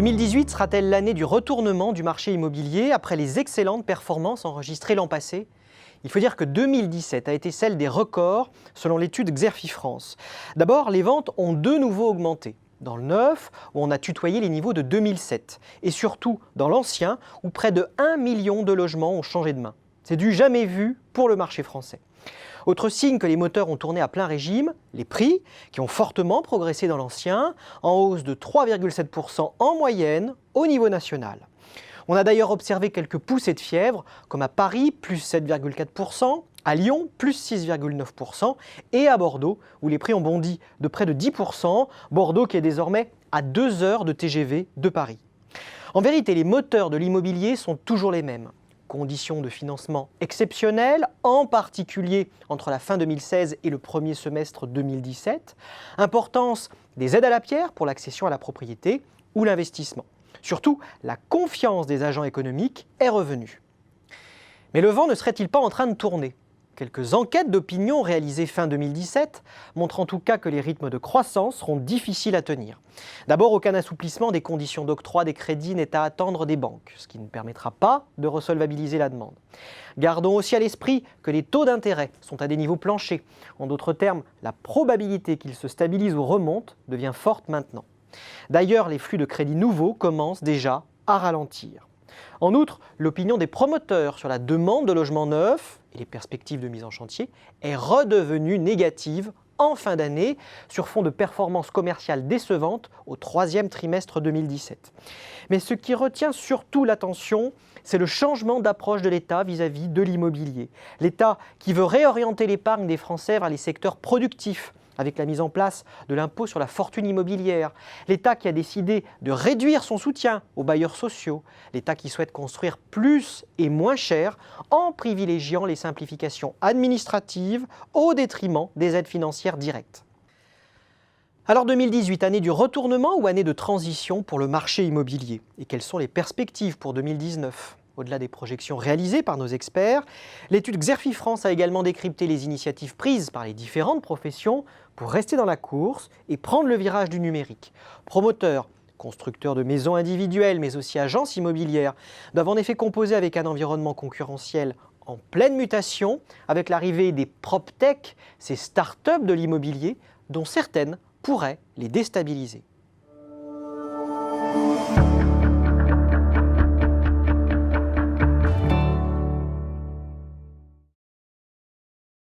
2018 sera-t-elle l'année du retournement du marché immobilier après les excellentes performances enregistrées l'an passé? Il faut dire que 2017 a été celle des records selon l'étude Xerfi France. D'abord, les ventes ont de nouveau augmenté. Dans le neuf, où on a tutoyé les niveaux de 2007. Et surtout dans l'ancien, où près de 1 million de logements ont changé de main. C'est du jamais vu pour le marché français. Autre signe que les moteurs ont tourné à plein régime, les prix, qui ont fortement progressé dans l'ancien, en hausse de 3,7% en moyenne au niveau national. On a d'ailleurs observé quelques poussées de fièvre, comme à Paris, plus 7,4%, à Lyon, plus 6,9%, et à Bordeaux, où les prix ont bondi de près de 10%, Bordeaux qui est désormais à 2 heures de TGV de Paris. En vérité, les moteurs de l'immobilier sont toujours les mêmes. Conditions de financement exceptionnelles, en particulier entre la fin 2016 et le premier semestre 2017, importance des aides à la pierre pour l'accession à la propriété ou l'investissement. Surtout, la confiance des agents économiques est revenue. Mais le vent ne serait-il pas en train de tourner? Quelques enquêtes d'opinion réalisées fin 2017 montrent en tout cas que les rythmes de croissance seront difficiles à tenir. D'abord, aucun assouplissement des conditions d'octroi des crédits n'est à attendre des banques, ce qui ne permettra pas de resolvabiliser la demande. Gardons aussi à l'esprit que les taux d'intérêt sont à des niveaux planchers. En d'autres termes, la probabilité qu'ils se stabilisent ou remontent devient forte maintenant. D'ailleurs, les flux de crédits nouveaux commencent déjà à ralentir. En outre, l'opinion des promoteurs sur la demande de logements neufs et les perspectives de mise en chantier est redevenue négative en fin d'année sur fond de performances commerciales décevantes au troisième trimestre 2017. Mais ce qui retient surtout l'attention, c'est le changement d'approche de l'État vis-à-vis de l'immobilier. L'État qui veut réorienter l'épargne des Français vers les secteurs productifs, avec la mise en place de l'impôt sur la fortune immobilière, l'État qui a décidé de réduire son soutien aux bailleurs sociaux, l'État qui souhaite construire plus et moins cher en privilégiant les simplifications administratives au détriment des aides financières directes. Alors 2018, année du retournement ou année de transition pour le marché immobilier? Et quelles sont les perspectives pour 2019 ? Au-delà des projections réalisées par nos experts, l'étude Xerfi France a également décrypté les initiatives prises par les différentes professions pour rester dans la course et prendre le virage du numérique. Promoteurs, constructeurs de maisons individuelles, mais aussi agences immobilières, doivent en effet composer avec un environnement concurrentiel en pleine mutation, avec l'arrivée des PropTech, ces start-up de l'immobilier, dont certaines pourraient les déstabiliser.